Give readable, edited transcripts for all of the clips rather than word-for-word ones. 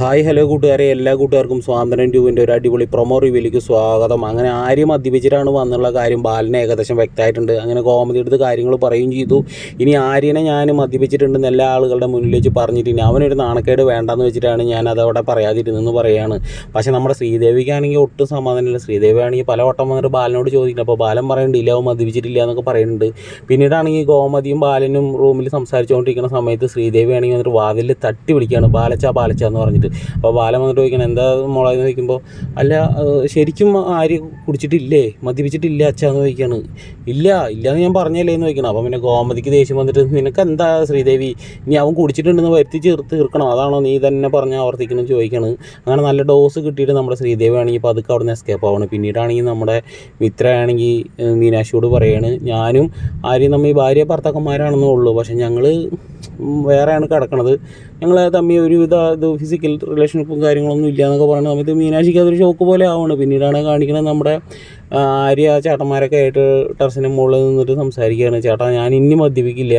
Hi hello കൂട്ടുകാരെ, എല്ലാ കൂട്ടുകാർക്കും സ്വാതന്ത്ര്യം ട്യൂബിൻ്റെ ഒരു അടിപൊളി പ്രൊമോ റിവ്യൂലേക്ക് സ്വാഗതം. അങ്ങനെ ആര്യ മദ്യപിച്ചിട്ടാണ് വന്നുള്ള കാര്യം ബാലിന് ഏകദേശം വ്യക്തമായിട്ടുണ്ട്. അങ്ങനെ കോമഡി എടുത്ത് കാര്യങ്ങൾ പറയുകയും ചെയ്തു. ഇനി ആര്യനെ ഞാൻ മദ്യപിച്ചിട്ടുണ്ടെന്ന് എല്ലാ ആളുകളുടെ മുന്നിൽ വെച്ച് പറഞ്ഞിട്ട് ഇനി അവനൊരു നാണക്കേട് വേണ്ടെന്ന് വെച്ചിട്ടാണ് ഞാൻ അതവിടെ പറയാതിരുന്നെന്ന് പറയുകയാണ്. പക്ഷേ നമ്മുടെ ശ്രീദേവിക്കാണെങ്കിൽ ഒട്ടും സമാധാനമില്ല. ശ്രീദേവി ആണെങ്കിൽ പല വട്ടം വന്നിട്ട് ബാലനോട് ചോദിക്കുന്നത്, അപ്പോൾ ബാലൻ പറയുന്നുണ്ട് ഇല്ല അവൻ മദ്യപിച്ചിട്ടില്ല എന്നൊക്കെ പറയുന്നുണ്ട്. പിന്നീടാണെങ്കിൽ ഗോമതിയും ബാലനും റൂമിൽ സംസാരിച്ചുകൊണ്ടിരിക്കുന്ന സമയത്ത് ശ്രീദേവി ആണെങ്കിൽ വന്നിട്ട് വാതിൽ തട്ടി വിളിക്കുകയാണ്, ബാലച്ച ബാലച്ച എന്ന് പറഞ്ഞിട്ട്. അപ്പോൾ ബാലൻ വന്നിട്ട് ചോദിക്കണം എന്താ മോളെ എന്ന് ചോദിക്കുമ്പോൾ, അല്ല ശരിക്കും ആര്യ കുടിച്ചിട്ടില്ലേ, മദ്യപിച്ചിട്ടില്ല അച്ഛാന്ന് ചോദിക്കുകയാണ്. ഇല്ലയെന്ന് ഞാൻ പറഞ്ഞല്ലേ എന്ന് ചോദിക്കണം. അപ്പം പിന്നെ ഗോമതിക്ക് ദേഷ്യം വന്നിട്ട്, നിനക്ക് എന്താ ശ്രീദേവി, ഇനി അവൻ കുടിച്ചിട്ടുണ്ടെന്ന് വരുത്തി തീർക്കണം, അതാണോ നീ തന്നെ പറഞ്ഞ് ആവർത്തിക്കണമെന്ന് ചോദിക്കുകയാണ്. അങ്ങനെ നല്ല ഡോസ് കിട്ടിയിട്ട് നമ്മുടെ ശ്രീദേവി ആണെങ്കിൽ ഇപ്പോൾ അതൊക്കെ അവിടെ നിന്ന് എസ്കേപ്പ് ആവണം. പിന്നീടാണെങ്കിൽ നമ്മുടെ മിത്രയാണെങ്കിൽ മീനാക്ഷിയോട് പറയുകയാണ്, ഞാനും ആര്യ തമ്മിൽ ഭാര്യ ഭർത്താക്കന്മാരാണെന്നേ ഉള്ളൂ, പക്ഷേ ഞങ്ങൾ വേറെയാണ് കിടക്കണത്, ഞങ്ങൾ തമ്മിൽ ഒരുവിധ ഫിസിക്കൽ റിലേഷൻഷിപ്പും കാര്യങ്ങളൊന്നും ഇല്ല എന്നൊക്കെ പറയുന്ന സമയത്ത് മീനാക്ഷിക്ക് അതൊരു ഷോക്ക് പോലെ ആവുകയാണ്. പിന്നീടാണ് കാണിക്കുന്നത് നമ്മുടെ ആര്യ ചേട്ടന്മാരൊക്കെ ആയിട്ട് ടെറസിൻ്റെ മുകളിൽ നിന്നിട്ട് സംസാരിക്കുകയാണ്, ചേട്ടാ ഞാൻ ഇനി മദ്യപിക്കില്ല,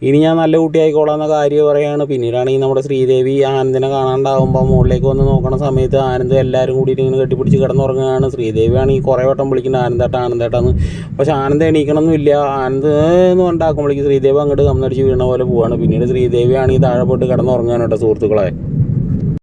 ഇനി ഞാൻ നല്ല കുട്ടിയായിക്കോളാം എന്ന കാര്യം പറയുകയാണ്. പിന്നീടാണെങ്കിൽ നമ്മുടെ ശ്രീദേവി ആനന്ദിനെ കാണാണ്ടാവുമ്പോൾ മുകളിലേക്ക് വന്ന് നോക്കുന്ന സമയത്ത് ആനന്ദ് എല്ലാവരും കൂടിയിട്ട് ഇങ്ങനെ കെട്ടിപ്പിടിച്ച് കിടന്നുറങ്ങുകയാണ്. ശ്രീദേവി ആണെങ്കിൽ കുറേ വട്ടം വിളിക്കുന്നത് ആനന്ദേട്ടാന്ന്. പക്ഷേ ആനന്ദ് എണീക്കണമെന്നില്ല. ആനന്ദ് എന്ന് ഉണ്ടാക്കുമ്പോഴേക്കും ശ്രീദേവി അങ്ങോട്ട് കമ്മടിച്ച് വീണ പോലെ പോവുകയാണ്. പിന്നീട് ശ്രീദേവി ആണെങ്കിൽ താഴെ പോയിട്ട് കിടന്നുറങ്ങാൻ കേട്ടോ സുഹൃത്തുക്കളെ.